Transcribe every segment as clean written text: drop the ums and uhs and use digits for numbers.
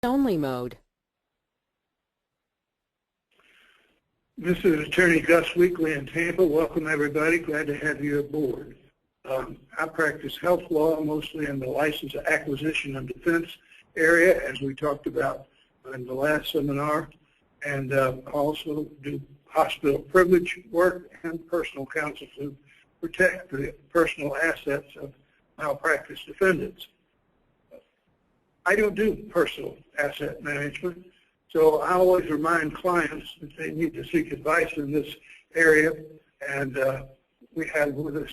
only mode. This is Attorney Gus Weekly in Tampa. Welcome, everybody. Glad to have you aboard. I practice health law mostly in the license acquisition and defense area, as we talked about in the last seminar, and also do hospital privilege work and personal counsel to protect the personal assets of malpractice defendants. I don't do personal asset management, so I always remind clients that they need to seek advice in this area, and we have with us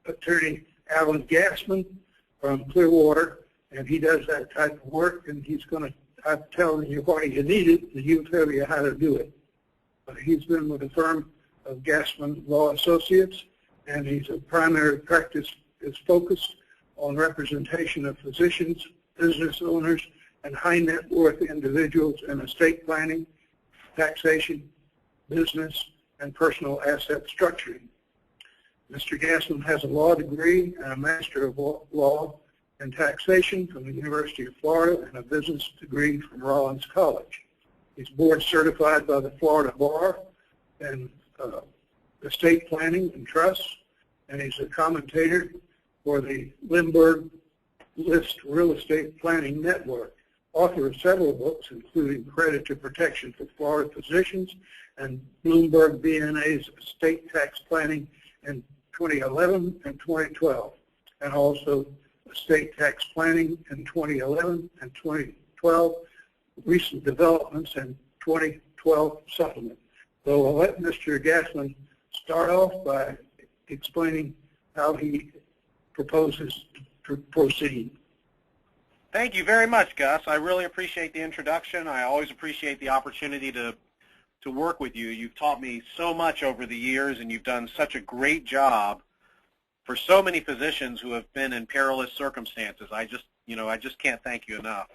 Attorney Alan Gassman from Clearwater, and he does that type of work, and he's going to, I'm telling you why you need it, and he'll tell you how to do it. He's been with the firm of Gassman Law Associates, and he's a primary practice is focused on representation of physicians, business owners, and high net worth individuals in estate planning, taxation, business, and personal asset structuring. Mr. Gassman has a law degree and a Master of Law in Taxation from the University of Florida and a business degree from Rollins College. He's board certified by the Florida Bar in estate planning and trust, and he's a commentator for the Lindbergh List Real Estate Planning Network, author of several books, including Creditor Protection for Florida Physicians and Bloomberg BNA's Estate Tax Planning in 2011 and 2012, and also Estate Tax Planning in 2011 and 2012, recent developments in 2012 supplement. So I'll let Mr. Gassman start off by explaining how he proposes to proceed. Thank you very much, Gus. I really appreciate the introduction. I always appreciate the opportunity to work with you. You've taught me so much over the years, and you've done such a great job for so many physicians who have been in perilous circumstances. I just can't thank you enough.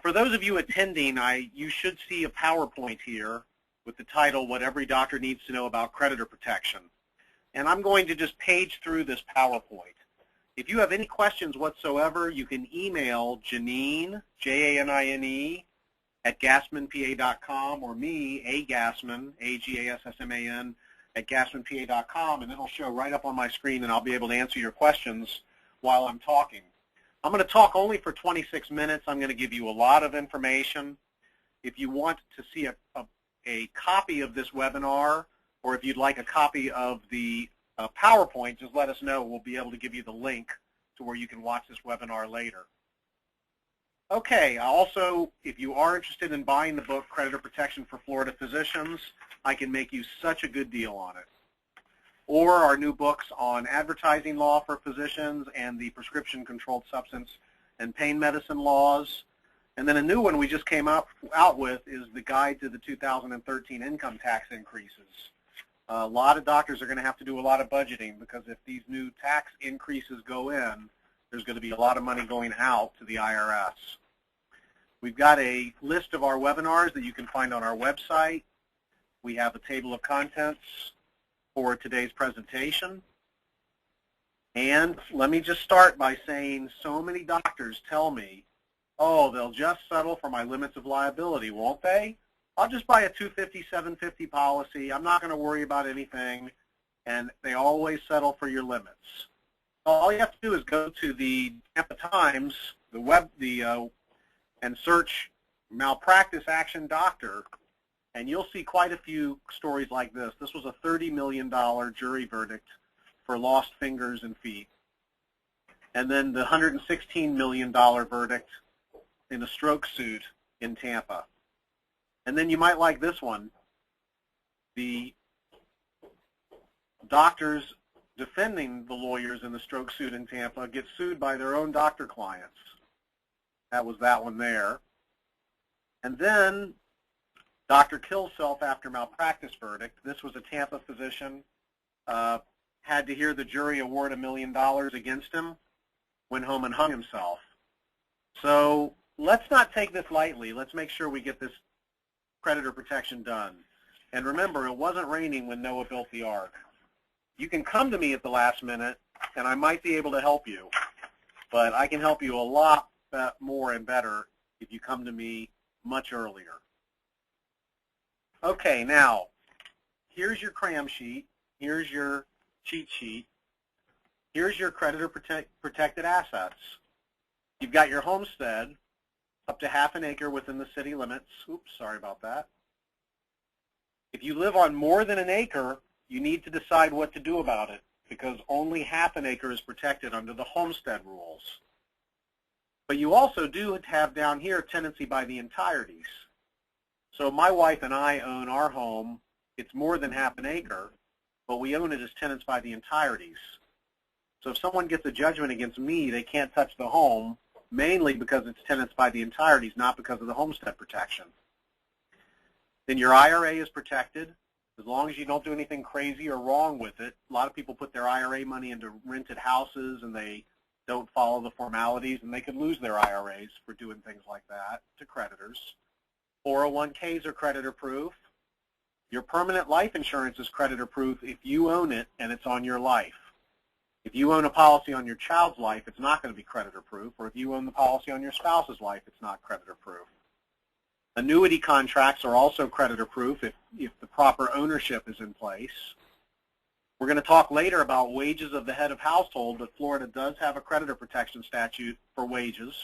For those of you attending, you should see a PowerPoint here with the title, What Every Doctor Needs to Know About Creditor Protection. And I'm going to just page through this PowerPoint. If you have any questions whatsoever, you can email Janine, Janine, at gassmanpa.com, or me, A. Gassman, A-G-A-S-S-M-A-N, at gassmanpa.com, and it'll show right up on my screen, and I'll be able to answer your questions while I'm talking. I'm going to talk only for 26 minutes. I'm going to give you a lot of information. If you want to see a copy of this webinar, or if you'd like a copy of the PowerPoint, just let us know. We'll be able to give you the link to where you can watch this webinar later. Okay, also, if you are interested in buying the book, Creditor Protection for Florida Physicians, I can make you such a good deal on it. Or our new books on advertising law for physicians and the prescription controlled substance and pain medicine laws. And then a new one we just came out with is the Guide to the 2013 Income Tax Increases. A lot of doctors are going to have to do a lot of budgeting, because if these new tax increases go in, there's going to be a lot of money going out to the IRS. We've got a list of our webinars that you can find on our website. We have a table of contents for today's presentation. And let me just start by saying so many doctors tell me, oh, they'll just settle for my limits of liability, won't they? I'll just buy a $250, $750 policy. I'm not going to worry about anything. And they always settle for your limits. All you have to do is go to the Tampa Times, and search malpractice action doctor, and you'll see quite a few stories like this. This was a $30 million jury verdict for lost fingers and feet. And then the $116 million verdict in a stroke suit in Tampa. And then you might like this one. The doctors defending the lawyers in the stroke suit in Tampa get sued by their own doctor clients. That was that one there. And then doctor kills self after malpractice verdict. This was a Tampa physician, had to hear the jury award $1 million against him, went home and hung himself. So let's not take this lightly. Let's make sure we get this creditor protection done. And remember, it wasn't raining when Noah built the ark. You can come to me at the last minute, and I might be able to help you. But I can help you a lot more and better if you come to me much earlier. Okay, now, here's your cram sheet. Here's your cheat sheet. Here's your creditor protected assets. You've got your homestead, up to ½ an acre within the city limits. Oops, sorry about that. If you live on more than an acre, you need to decide what to do about it, because only ½ an acre is protected under the homestead rules. But you also do have down here tenancy by the entireties. So my wife and I own our home. It's more than ½ an acre, but we own it as tenants by the entireties. So if someone gets a judgment against me, they can't touch the home, mainly because it's tenants by the entireties, not because of the homestead protection. Then your IRA is protected as long as you don't do anything crazy or wrong with it. A lot of people put their IRA money into rented houses and they don't follow the formalities, and they could lose their IRAs for doing things like that to creditors. 401ks are creditor proof. Your permanent life insurance is creditor proof if you own it and it's on your life. If you own a policy on your child's life, it's not going to be creditor proof, or if you own the policy on your spouse's life, it's not creditor proof. Annuity contracts are also creditor proof if the proper ownership is in place. We're going to talk later about wages of the head of household, but Florida does have a creditor protection statute for wages.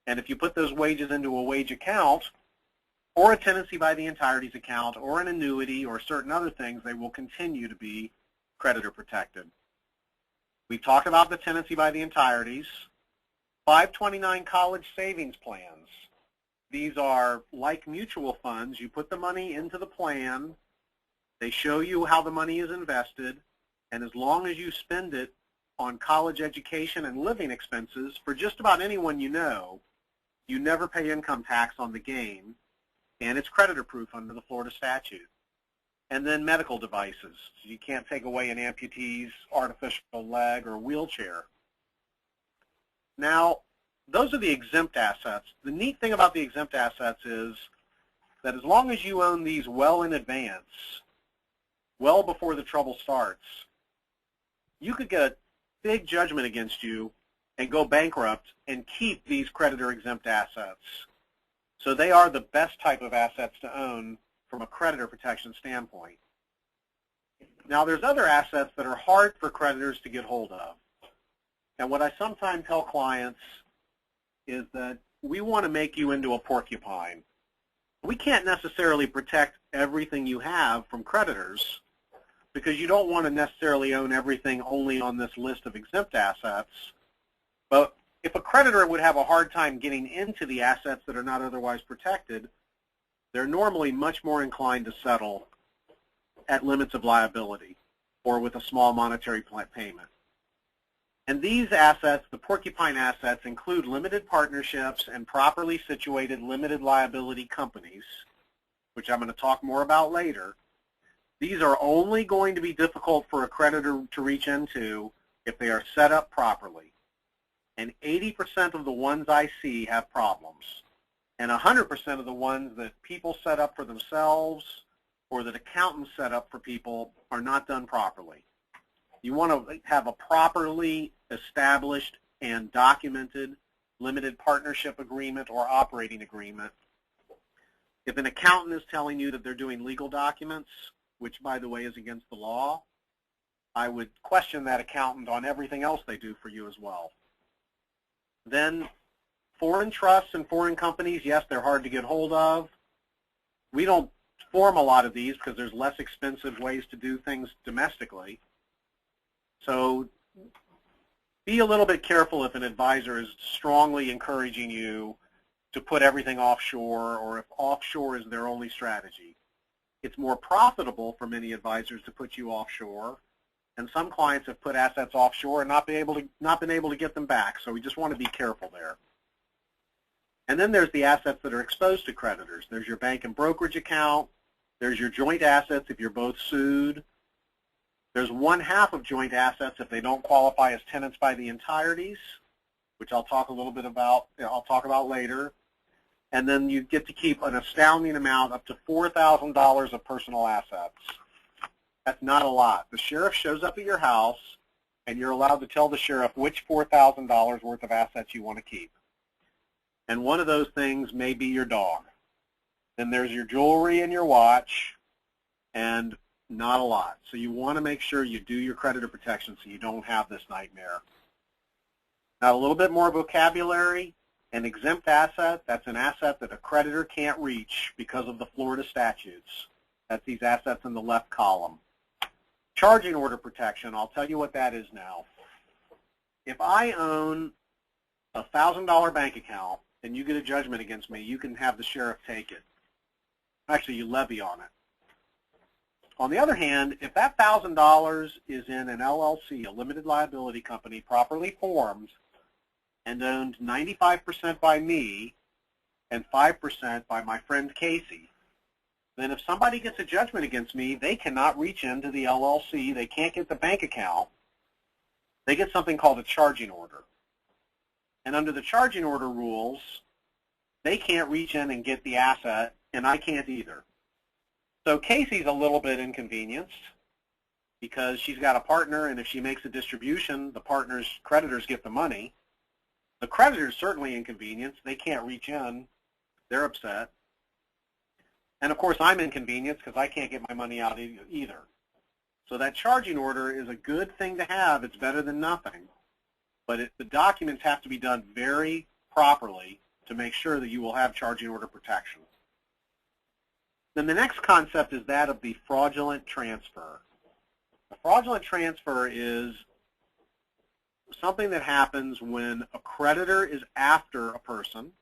And if you put those wages into a wage account, or a tenancy by the entireties account, or an annuity, or certain other things, they will continue to be creditor protected. We talked about the tenancy by the entireties. 529 college savings plans. These are like mutual funds. You put the money into the plan. They show you how the money is invested. And as long as you spend it on college education and living expenses, for just about anyone you know, you never pay income tax on the gain. And it's creditor proof under the Florida statute. And then medical devices. You can't take away an amputee's artificial leg or wheelchair. Now, those are the exempt assets. The neat thing about the exempt assets is that as long as you own these well in advance, well before the trouble starts, you could get a big judgment against you and go bankrupt and keep these creditor exempt assets. So they are the best type of assets to own from a creditor protection standpoint. Now, there's other assets that are hard for creditors to get hold of. And what I sometimes tell clients is that we want to make you into a porcupine. We can't necessarily protect everything you have from creditors because you don't want to necessarily own everything only on this list of exempt assets. But if a creditor would have a hard time getting into the assets that are not otherwise protected, they're normally much more inclined to settle at limits of liability or with a small monetary payment. And these assets, the porcupine assets, include limited partnerships and properly situated limited liability companies, which I'm going to talk more about later. These are only going to be difficult for a creditor to reach into if they are set up properly. And 80% of the ones I see have problems. And 100% of the ones that people set up for themselves or that accountants set up for people are not done properly. You want to have a properly established and documented limited partnership agreement or operating agreement. If an accountant is telling you that they're doing legal documents, which by the way is against the law, I would question that accountant on everything else they do for you as well. Then foreign trusts and foreign companies, yes, they're hard to get hold of. We don't form a lot of these because there's less expensive ways to do things domestically. So be a little bit careful if an advisor is strongly encouraging you to put everything offshore or if offshore is their only strategy. It's more profitable for many advisors to put you offshore, and some clients have put assets offshore and not been able to get them back, so we just want to be careful there. And then there's the assets that are exposed to creditors. There's your bank and brokerage account. There's your joint assets if you're both sued. There's 1/2 of joint assets if they don't qualify as tenants by the entireties, which I'll talk a little bit about, I'll talk about later. And then you get to keep an astounding amount up to $4,000 of personal assets. That's not a lot. The sheriff shows up at your house, and you're allowed to tell the sheriff which $4,000 worth of assets you want to keep. and one of those things may be your dog. Then there's your jewelry and your watch, and not a lot. So you want to make sure you do your creditor protection so you don't have this nightmare. Now, a little bit more vocabulary. An exempt asset, that's an asset that a creditor can't reach because of the Florida statutes. That's these assets in the left column. Charging order protection, I'll tell you what that is now. If I own a $1,000 bank account and you get a judgment against me, you can have the sheriff take it. Actually, you levy on it. On the other hand, if that $1,000 is in an LLC, a limited liability company, properly formed, and owned 95% by me and 5% by my friend Casey, then if somebody gets a judgment against me, they cannot reach into the LLC, they can't get the bank account, they get something called a charging order. And under the charging order rules, they can't reach in and get the asset, and I can't either. So Casey's a little bit inconvenienced because she's got a partner, and if she makes a distribution, the partner's creditors get the money. The creditor's certainly inconvenienced. They can't reach in. They're upset. And, of course, I'm inconvenienced because I can't get my money out either. So that charging order is a good thing to have. It's better than nothing. But the documents have to be done very properly to make sure that you will have charging order protection. Then the next concept is that of the fraudulent transfer. A fraudulent transfer is something that happens when a creditor is after a person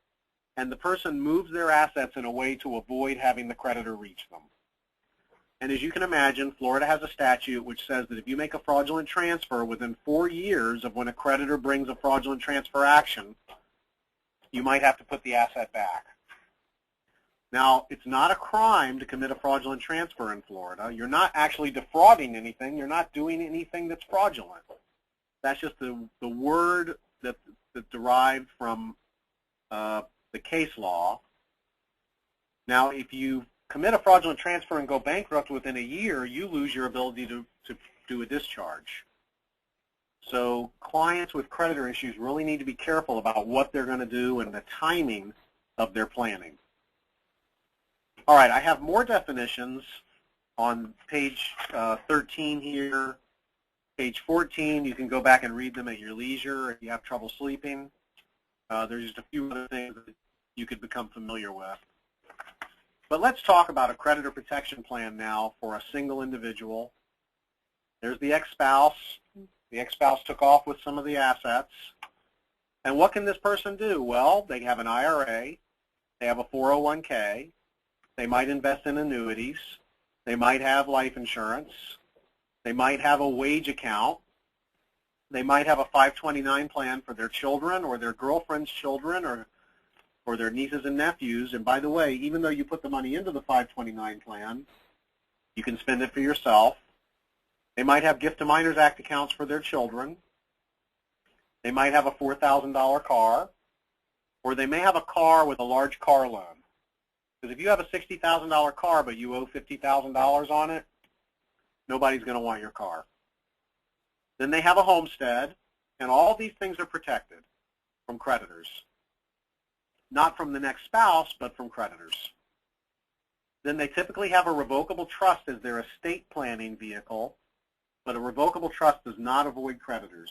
and the person moves their assets in a way to avoid having the creditor reach them. And as you can imagine, Florida has a statute which says that if you make a fraudulent transfer within 4 years of when a creditor brings a fraudulent transfer action, you might have to put the asset back. Now, it's not a crime to commit a fraudulent transfer in Florida. You're not actually defrauding anything. You're not doing anything that's fraudulent. That's just the word that derived from the case law. Now, if you commit a fraudulent transfer and go bankrupt within a year, you lose your ability to do a discharge. So clients with creditor issues really need to be careful about what they're going to do and the timing of their planning. All right, I have more definitions on page 13 here. Page 14, you can go back and read them at your leisure if you have trouble sleeping. There's just a few other things that you could become familiar with. But let's talk about a creditor protection plan now for a single individual. There's the ex-spouse. The ex-spouse took off with some of the assets. And what can this person do? Well, they have an IRA. They have a 401k. They might invest in annuities. They might have life insurance. They might have a wage account. They might have a 529 plan for their children or their girlfriend's children or their nieces and nephews. And by the way, even though you put the money into the 529 plan, you can spend it for yourself. They might have Gift to Minors Act accounts for their children. They might have a $4,000 car. Or they may have a car with a large car loan. Because if you have a $60,000 car but you owe $50,000 on it, nobody's going to want your car. Then they have a homestead, and all these things are protected from creditors. Not from the next spouse, but from creditors. Then they typically have a revocable trust as their estate planning vehicle, but a revocable trust does not avoid creditors.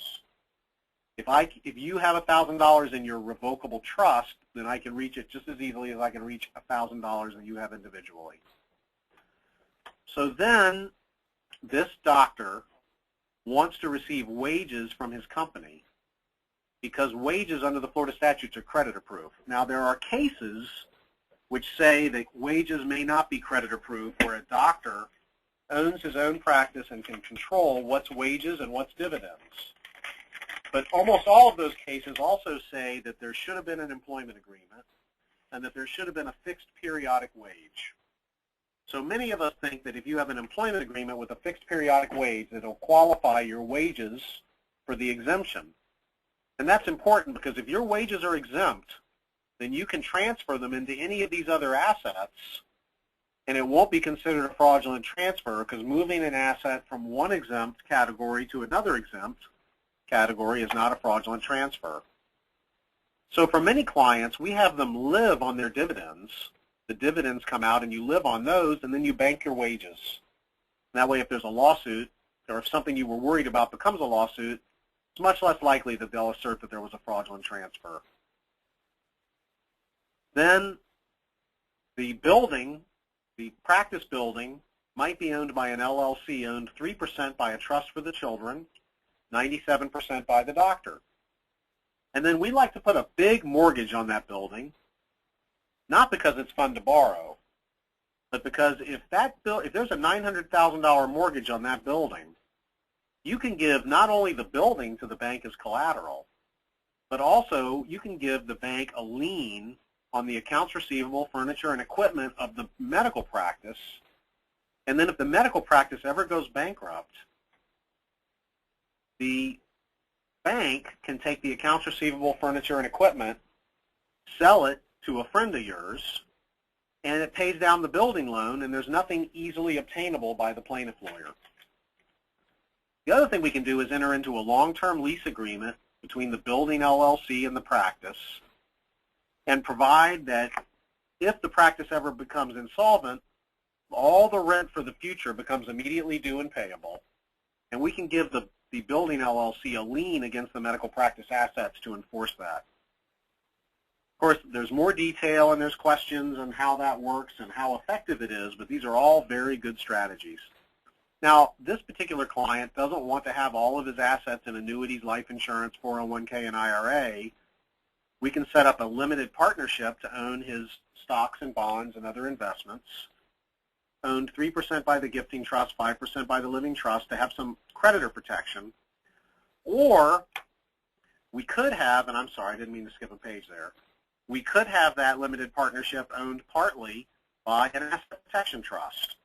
If you have $1,000 in your revocable trust, then I can reach it just as easily as I can reach $1,000 that you have individually. So then this doctor wants to receive wages from his company because wages under the Florida statutes are creditor proof. Now there are cases which say that wages may not be creditor proof where a doctor owns his own practice and can control what's wages and what's dividends. But almost all of those cases also say that there should have been an employment agreement and that there should have been a fixed periodic wage. So many of us think that if you have an employment agreement with a fixed periodic wage, that it'll qualify your wages for the exemption. And that's important because if your wages are exempt, then you can transfer them into any of these other assets, and it won't be considered a fraudulent transfer because moving an asset from one exempt category to another exempt category is not a fraudulent transfer. So for many clients, we have them live on their dividends. The dividends come out and you live on those, and then you bank your wages. And that way, if there's a lawsuit or if something you were worried about becomes a lawsuit, it's much less likely that they'll assert that there was a fraudulent transfer. Then the building, the practice building, might be owned by an LLC, owned 3% by a trust for the children, 97% by the doctor. And then we like to put a big mortgage on that building, not because it's fun to borrow, but because if there's a $900,000 mortgage on that building, you can give not only the building to the bank as collateral, but also you can give the bank a lien on the accounts receivable, furniture, and equipment of the medical practice. And then if the medical practice ever goes bankrupt, the bank can take the accounts receivable, furniture, and equipment, sell it to a friend of yours, and it pays down the building loan, and there's nothing easily obtainable by the plaintiff lawyer. The other thing we can do is enter into a long-term lease agreement between the building LLC and the practice and provide that if the practice ever becomes insolvent, all the rent for the future becomes immediately due and payable, and we can give the building LLC a lien against the medical practice assets to enforce that. Of course, there's more detail and there's questions on how that works and how effective it is, but these are all very good strategies. Now, this particular client doesn't want to have all of his assets in annuities, life insurance, 401k, and IRA. We can set up a limited partnership to own his stocks and bonds and other investments, owned 3% by the gifting trust, 5% by the living trust to have some creditor protection. Or we could have, and I'm sorry, I didn't mean to skip a page there, we could have that limited partnership owned partly by an asset protection trust.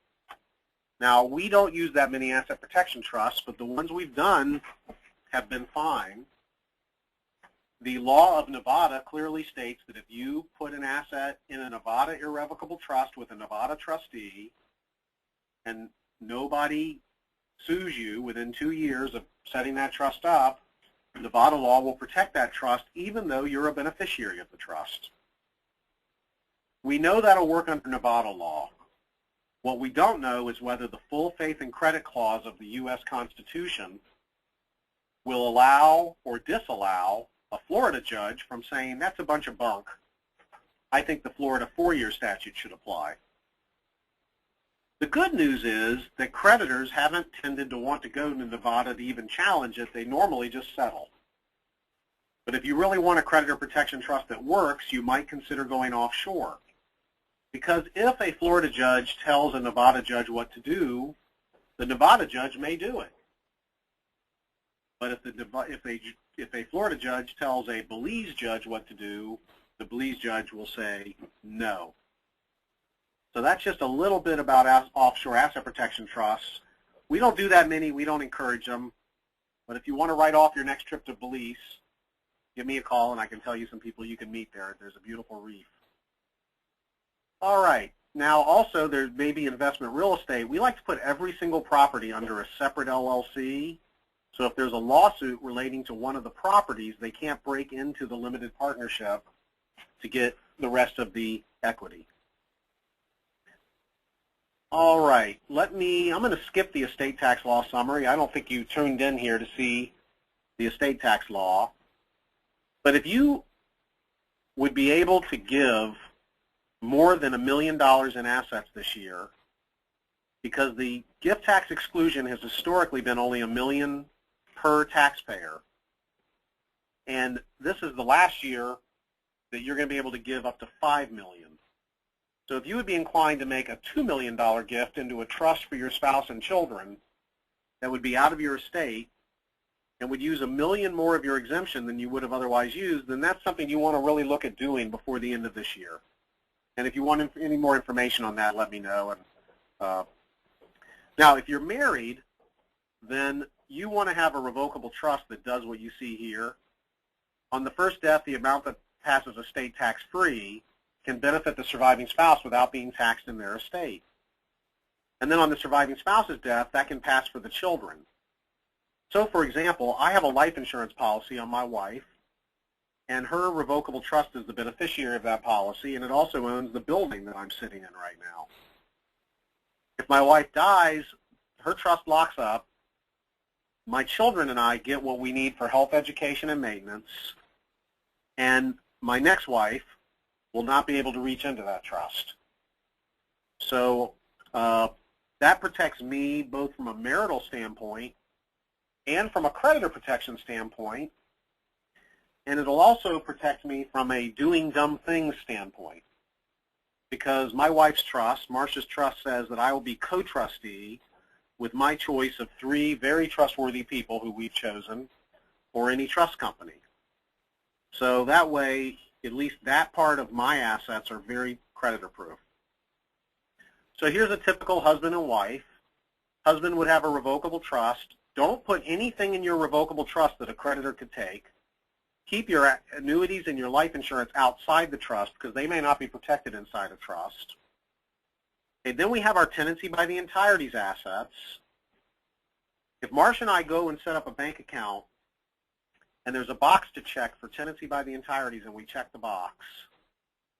Now, we don't use that many asset protection trusts, but the ones we've done have been fine. The law of Nevada clearly states that if you put an asset in a Nevada irrevocable trust with a Nevada trustee and nobody sues you within 2 years of setting that trust up, Nevada law will protect that trust even though you're a beneficiary of the trust. We know that'll work under Nevada law. What we don't know is whether the full faith and credit clause of the U.S. Constitution will allow or disallow a Florida judge from saying that's a bunch of bunk. I think the Florida 4-year statute should apply. The good news is that creditors haven't tended to want to go to Nevada to even challenge it. They normally just settle. But if you really want a creditor protection trust that works, you might consider going offshore. Because if a Florida judge tells a Nevada judge what to do, the Nevada judge may do it. But if a Florida judge tells a Belize judge what to do, the Belize judge will say no. So that's just a little bit about offshore asset protection trusts. We don't do that many. We don't encourage them. But if you want to write off your next trip to Belize, give me a call and I can tell you some people you can meet there. There's a beautiful reef. All right. Now also there may be investment real estate. We like to put every single property under a separate LLC. So if there's a lawsuit relating to one of the properties, they can't break into the limited partnership to get the rest of the equity. All right, I'm going to skip the estate tax law summary. I don't think you tuned in here to see the estate tax law. But if you would be able to give more than $1 million in assets this year, because the gift tax exclusion has historically been only $1 million per taxpayer, and this is the last year that you're going to be able to give up to $5 million. So if you would be inclined to make a $2 million gift into a trust for your spouse and children that would be out of your estate and would use $1 million more of your exemption than you would have otherwise used, then that's something you want to really look at doing before the end of this year. And if you want any more information on that, let me know. And now, if you're married, then you want to have a revocable trust that does what you see here. On the first death, the amount that passes estate tax-free can benefit the surviving spouse without being taxed in their estate. And then on the surviving spouse's death, that can pass for the children. So, for example, I have a life insurance policy on my wife, and her revocable trust is the beneficiary of that policy, and it also owns the building that I'm sitting in right now. If my wife dies, her trust locks up. My children and I get what we need for health, education, and maintenance, and my next wife will not be able to reach into that trust. So that protects me both from a marital standpoint and from a creditor protection standpoint, and it'll also protect me from a doing dumb things standpoint, because my wife's trust, Marcia's trust, says that I will be co-trustee with my choice of 3 very trustworthy people who we've chosen for any trust company. So that way, at least that part of my assets are very creditor-proof. So here's a typical husband and wife. Husband would have a revocable trust. Don't put anything in your revocable trust that a creditor could take. Keep your annuities and your life insurance outside the trust because they may not be protected inside a trust. Okay, then we have our tenancy by the entirety's assets. If Marcia and I go and set up a bank account and there's a box to check for tenancy by the entireties and we check the box,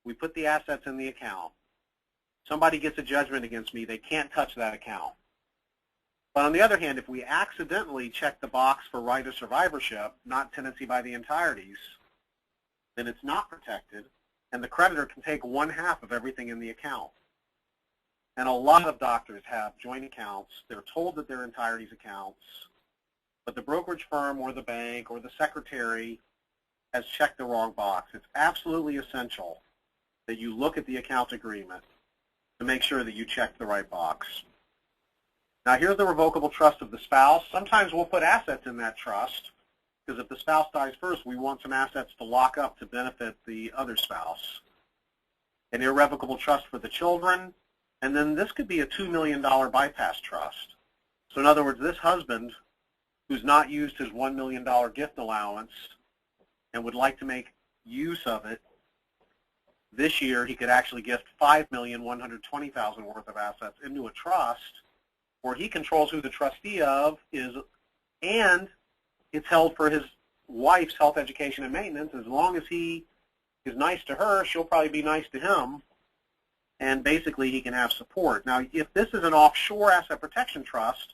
we put the assets in the account. Somebody gets a judgment against me, they can't touch that account. But on the other hand, if we accidentally check the box for right of survivorship, not tenancy by the entireties, then it's not protected, and the creditor can take 1/2 of everything in the account. And a lot of doctors have joint accounts. They're told that they're entireties accounts, but the brokerage firm or the bank or the secretary has checked the wrong box. It's absolutely essential that you look at the account agreement to make sure that you check the right box. Now here's the revocable trust of the spouse. Sometimes we'll put assets in that trust because if the spouse dies first, we want some assets to lock up to benefit the other spouse. An irrevocable trust for the children, and then this could be a $2 million bypass trust. So in other words, this husband who's not used his $1 million gift allowance and would like to make use of it, this year he could actually gift $5,120,000 worth of assets into a trust where he controls who the trustee of is, and it's held for his wife's health, education, and maintenance. As long as he is nice to her, she'll probably be nice to him, and basically he can have support. Now, if this is an offshore asset protection trust,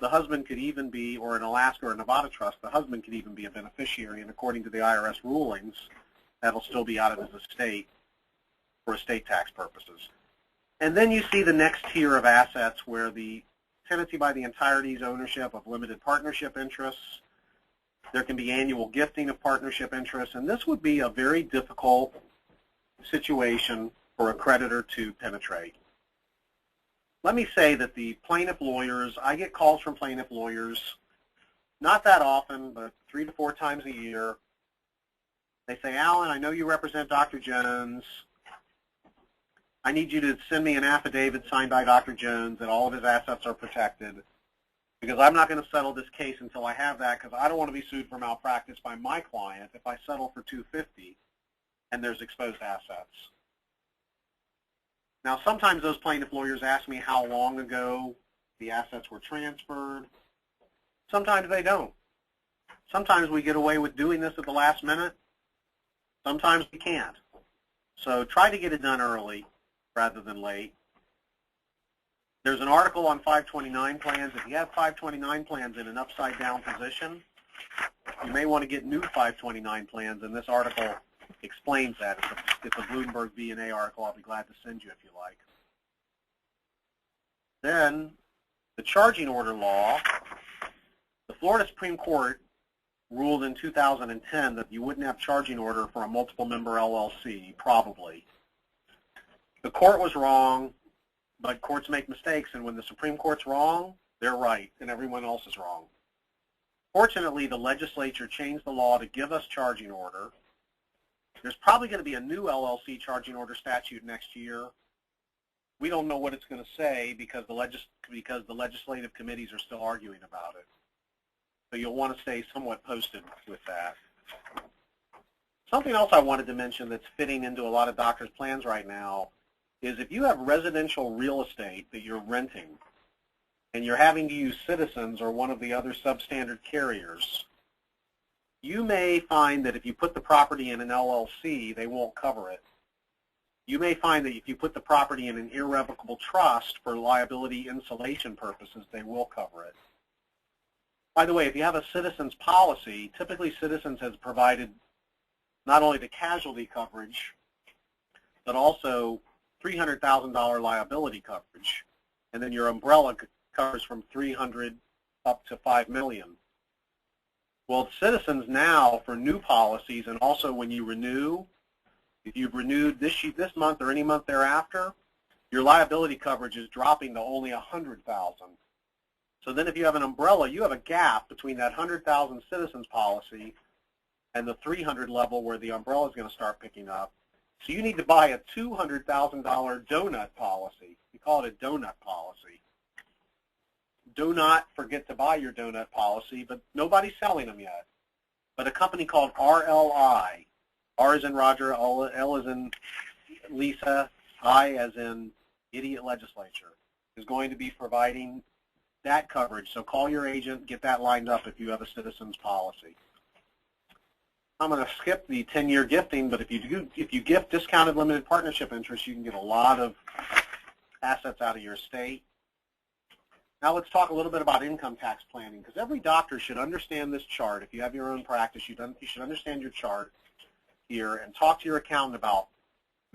the husband could even be, or an Alaska or Nevada trust, the husband could even be a beneficiary, and according to the IRS rulings, that'll still be out of his estate for estate tax purposes. And then you see the next tier of assets where the tenancy by the entirety's ownership of limited partnership interests. There can be annual gifting of partnership interests, and this would be a very difficult situation for a creditor to penetrate. Let me say that the plaintiff lawyers, I get calls from plaintiff lawyers, not that often, but 3 to 4 times a year. They say, Alan, I know you represent Dr. Jones. I need you to send me an affidavit signed by Dr. Jones that all of his assets are protected, because I'm not going to settle this case until I have that, because I don't want to be sued for malpractice by my client if I settle for $250 and there's exposed assets. Now, sometimes those plaintiff lawyers ask me how long ago the assets were transferred. Sometimes they don't. Sometimes we get away with doing this at the last minute. Sometimes we can't. So try to get it done early rather than late. There's an article on 529 plans. If you have 529 plans in an upside-down position, you may want to get new 529 plans, and this article explains that. It's a Bloomberg V&A article. I'll be glad to send you if you like. Then, the charging order law. The Florida Supreme Court ruled in 2010 that you wouldn't have charging order for a multiple-member LLC, probably. The court was wrong, but courts make mistakes, and when the Supreme Court's wrong, they're right, and everyone else is wrong. Fortunately, the legislature changed the law to give us charging order. There's probably going to be a new LLC charging order statute next year. We don't know what it's going to say because the legislative committees are still arguing about it. So you'll want to stay somewhat posted with that. Something else I wanted to mention that's fitting into a lot of doctors' plans right now is if you have residential real estate that you're renting and you're having to use Citizens or one of the other substandard carriers, You may find that if you put the property in an LLC, they won't cover it. You may find that if you put the property in an irrevocable trust for liability insulation purposes, they will cover it. By the way, if you have a Citizens policy, typically Citizens has provided not only the casualty coverage, but also $300,000 liability coverage, and then your umbrella covers from $300,000 up to $5 million. Well, Citizens now, for new policies, and also when you renew, if you've renewed this month or any month thereafter, your liability coverage is dropping to only $100,000. So then if you have an umbrella, you have a gap between that $100,000 Citizens policy and the $300,000 level where the umbrella is going to start picking up. So you need to buy a $200,000 donut policy. We call it a donut policy. Do not forget to buy your donut policy, but nobody's selling them yet. But a company called RLI, R as in Roger, L as in Lisa, I as in idiot legislature, is going to be providing that coverage. So call your agent, get that lined up if you have a Citizens policy. I'm going to skip the 10-year gifting, but if you gift discounted limited partnership interest, you can get a lot of assets out of your estate. Now let's talk a little bit about income tax planning, because every doctor should understand this chart. If you have your own practice, you should understand your chart here and talk to your accountant about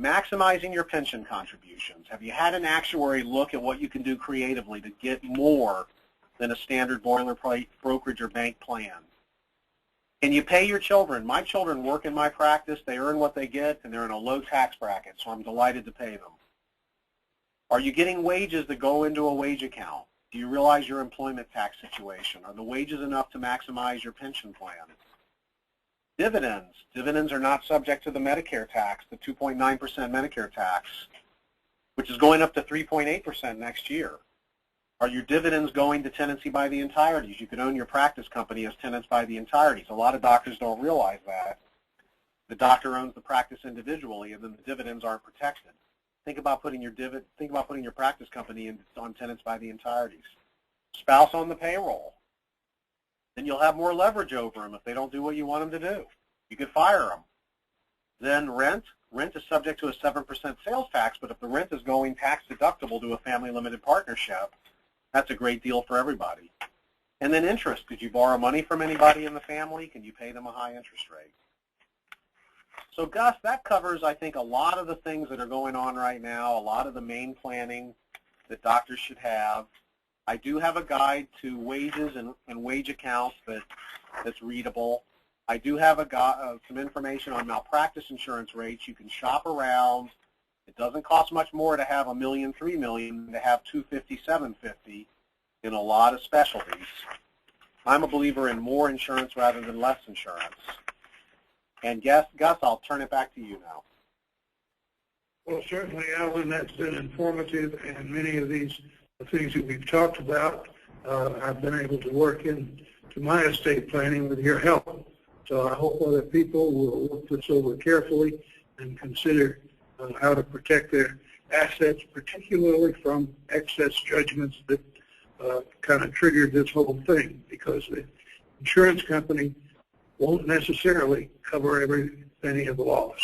maximizing your pension contributions. Have you had an actuary look at what you can do creatively to get more than a standard boilerplate brokerage or bank plan? Can you pay your children? My children work in my practice. They earn what they get, and they're in a low tax bracket, so I'm delighted to pay them. Are you getting wages that go into a wage account? Do you realize your employment tax situation? Are the wages enough to maximize your pension plan? Dividends. Dividends are not subject to the Medicare tax, the 2.9% Medicare tax, which is going up to 3.8% next year. Are your dividends going to tenancy by the entireties? You could own your practice company as tenants by the entireties. A lot of doctors don't realize that. The doctor owns the practice individually, and then the dividends aren't protected. Think about putting your practice company on tenants by the entireties. Spouse on the payroll. Then you'll have more leverage over them if they don't do what you want them to do. You could fire them. Then rent. Rent is subject to a 7% sales tax, but if the rent is going tax deductible to a family limited partnership, that's a great deal for everybody. And then interest. Did you borrow money from anybody in the family? Can you pay them a high interest rate? So Gus, that covers, I think, a lot of the things that are going on right now, a lot of the main planning that doctors should have. I do have a guide to wages and wage accounts that's readable. I do have some information on malpractice insurance rates. You can shop around. It doesn't cost much more to have $1 million, $3 million, than to have $250,000, $750,000 in a lot of specialties. I'm a believer in more insurance rather than less insurance. And Gus, I'll turn it back to you now. Well, certainly, Alan, that's been informative, and many of these things that we've talked about, I've been able to work into my estate planning with your help. So I hope other people will look this over carefully and consider how to protect their assets, particularly from excess judgments that kind of triggered this whole thing, because the insurance company won't necessarily cover every penny of the loss.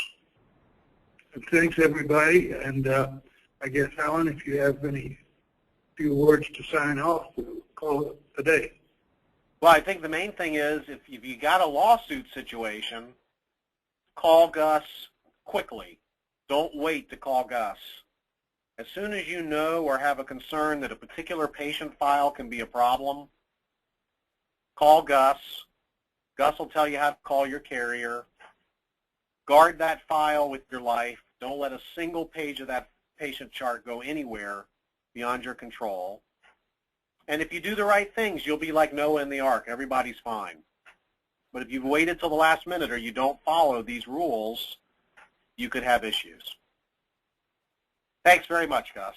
And thanks, everybody. And I guess, Alan, if you have any few words to sign off, we'll call it a day. Well, I think the main thing is if you got a lawsuit situation, call Gus quickly. Don't wait to call Gus. As soon as you know or have a concern that a particular patient file can be a problem, call Gus. Gus will tell you how to call your carrier. Guard that file with your life. Don't let a single page of that patient chart go anywhere beyond your control. And if you do the right things, you'll be like Noah in the ark. Everybody's fine. But if you've waited till the last minute or you don't follow these rules, you could have issues. Thanks very much, Gus.